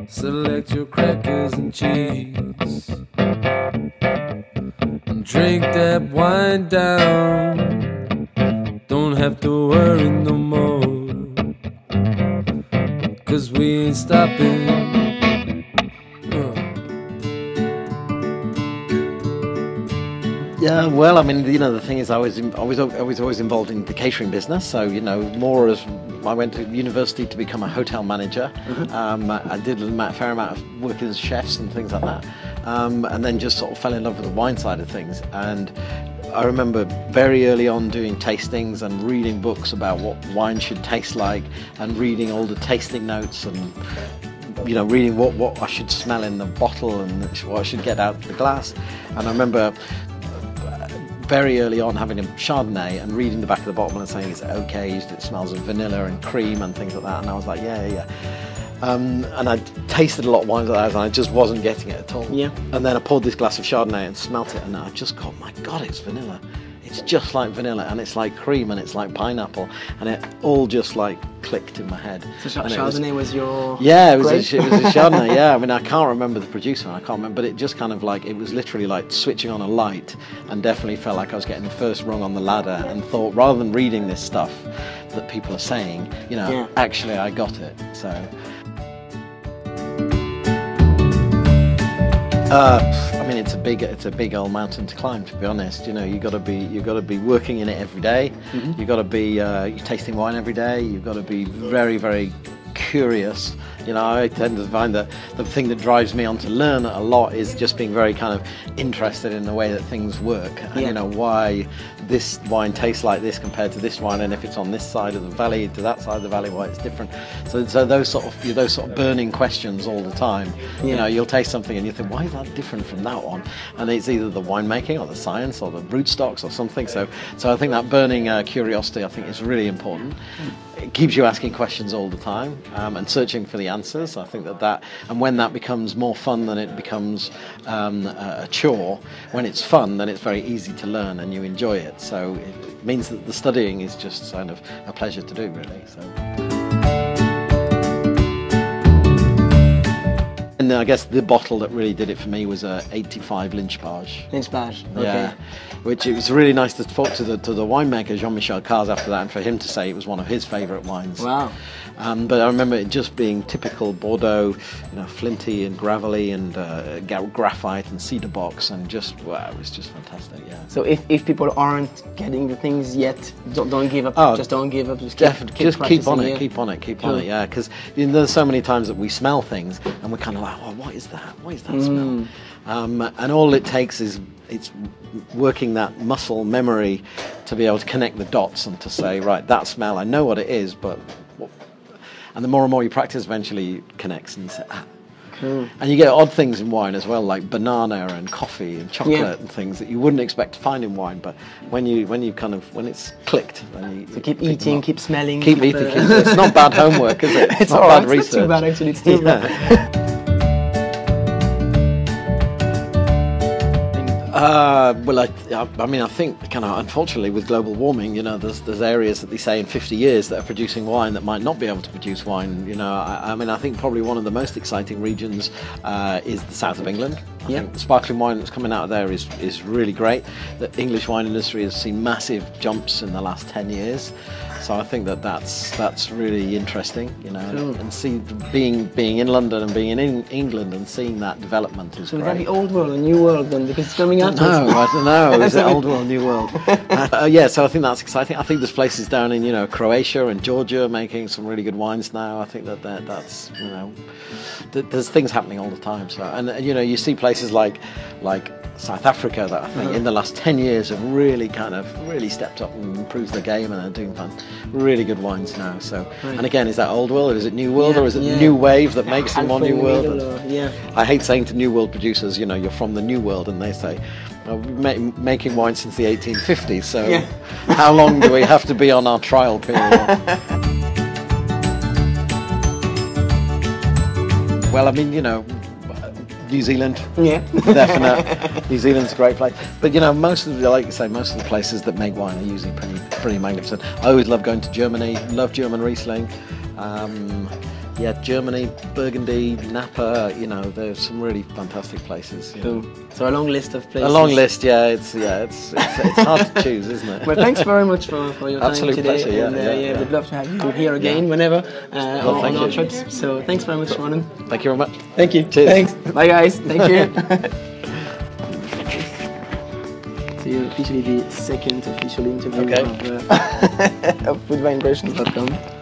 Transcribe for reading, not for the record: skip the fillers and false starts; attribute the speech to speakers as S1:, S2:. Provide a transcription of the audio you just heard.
S1: Select your crackers and cheese and drink that wine down. Don't have to worry no more, 'cause we ain't stopping.
S2: Yeah, well, I mean, you know, the thing is, I was always involved in the catering business. So, you know, more as I went to university to become a hotel manager. I did a fair amount of working as chefs and things like that, and then just sort of fell in love with the wine side of things. And I remember very early on doing tastings and reading books about what wine should taste like, and reading all the tasting notes, and you know, reading what I should smell in the bottle and what I should get out of the glass. And I remember very early on having a Chardonnay and reading the back of the bottle and saying it's okay, it smells of vanilla and cream and things like that, and I was like, yeah. And I tasted a lot of wines like that, and I just wasn't getting it at all. Yeah. And then I poured this glass of Chardonnay and smelt it, and I just got, my God, it's vanilla. It's just like vanilla, and it's like cream, and it's like pineapple, and it all just like clicked in my head.
S3: So Chardonnay was your...
S2: Yeah, it was a Chardonnay, yeah. I mean, I can't remember the producer, I can't remember, but it just kind of like, it was literally like switching on a light, and definitely felt like I was getting the first rung on the ladder, and thought, rather than reading this stuff that people are saying, you know, actually I got it, so... I mean, it's a big old mountain to climb, to be honest. You know, you got to be working in it every day. You got to be you're tasting wine every day. You've got to be very, very curious. You know, I tend to find that the thing that drives me on to learn a lot is just being very kind of interested in the way that things work, and you know, why this wine tastes like this compared to this wine, and if it's on this side of the valley to that side of the valley, why it's different. So those sort of burning questions all the time. You know, you'll taste something and you think, why is that different from that one? And it's either the winemaking or the science or the rootstocks or something. So I think that burning curiosity, I think, is really important. It keeps you asking questions all the time, and searching for the answers. I think that and when that becomes more fun than it becomes a chore, when it's fun, then it's very easy to learn and you enjoy it. So it means that the studying is just kind of a pleasure to do, really. So. And I guess the bottle that really did it for me was a 85 Lynch-Page.
S3: Lynch-Page, okay.
S2: Yeah, which it was really nice to talk to the winemaker Jean-Michel Cars after that, and for him to say it was one of his favourite wines.
S3: Wow.
S2: But I remember it just being typical Bordeaux, you know, flinty and gravelly, and graphite and cedar box, and just, wow, it was just fantastic. Yeah.
S3: So if people aren't getting the things yet, don't give up. Just don't give up. Just keep on it. Keep on it. Yeah, because there's so many times that we smell things and we're kind of like, oh, what is that? What is that smell? And all it takes is it's working that muscle memory to be able to connect the dots and to say, right, that smell, I know what it is, but. And the more and more you practice, eventually it connects, and you say, ah. Cool. And you get odd things in wine as well, like banana and coffee and chocolate and things that you wouldn't expect to find in wine. But when it's clicked, then you keep eating, keep smelling,
S2: keep eating. It's not bad homework, is it?
S3: It's not bad research. It's not too bad, actually. It's too bad.
S2: Well, I mean, I think kind of unfortunately with global warming, you know, there's areas that they say in 50 years that are producing wine that might not be able to produce wine. You know, I mean, I think probably one of the most exciting regions is the south of England. I think the sparkling wine that's coming out of there is really great. The English wine industry has seen massive jumps in the last 10 years. So I think that's really interesting, you know, and see being in London and being in England and seeing that development is
S3: great. So
S2: very
S3: old world and new world then, because it's coming out.
S2: I don't know. Is it old world, new world? Yeah, so I think that's exciting. I think there's places down in, you know, Croatia and Georgia making some really good wines now. I think that's, you know, there's things happening all the time. So, and you know, you see places like South Africa that I think in the last 10 years have really stepped up and improved the game, and are doing really good wines now. So, and again, is that old world, or is it new world, or is it new wave that makes them more new world? I hate saying to new world producers, you know, you're from the new world, and they say, well, we've been making wine since the 1850s, so how long do we have to be on our trial period? Well, I mean, you know, New Zealand, definite. New Zealand's a great place, but you know, most of the places that make wine are usually pretty magnificent. I always love going to Germany. Love German Riesling. yeah, Germany, Burgundy, Napa. You know, there's some really fantastic places.
S3: Cool. So a long list of places.
S2: A long list, yeah. It's hard to choose, isn't it?
S3: Well, thanks very much for your time
S2: Absolute
S3: today.
S2: Pleasure, yeah,
S3: and we'd love to have you here again whenever on our trips. So thanks very much, Ronan.
S2: Thank you very much.
S3: Thank you.
S2: Cheers.
S3: Thanks. Bye, guys. Thank you. So you're officially the second official interview of foodvineimpressions.com.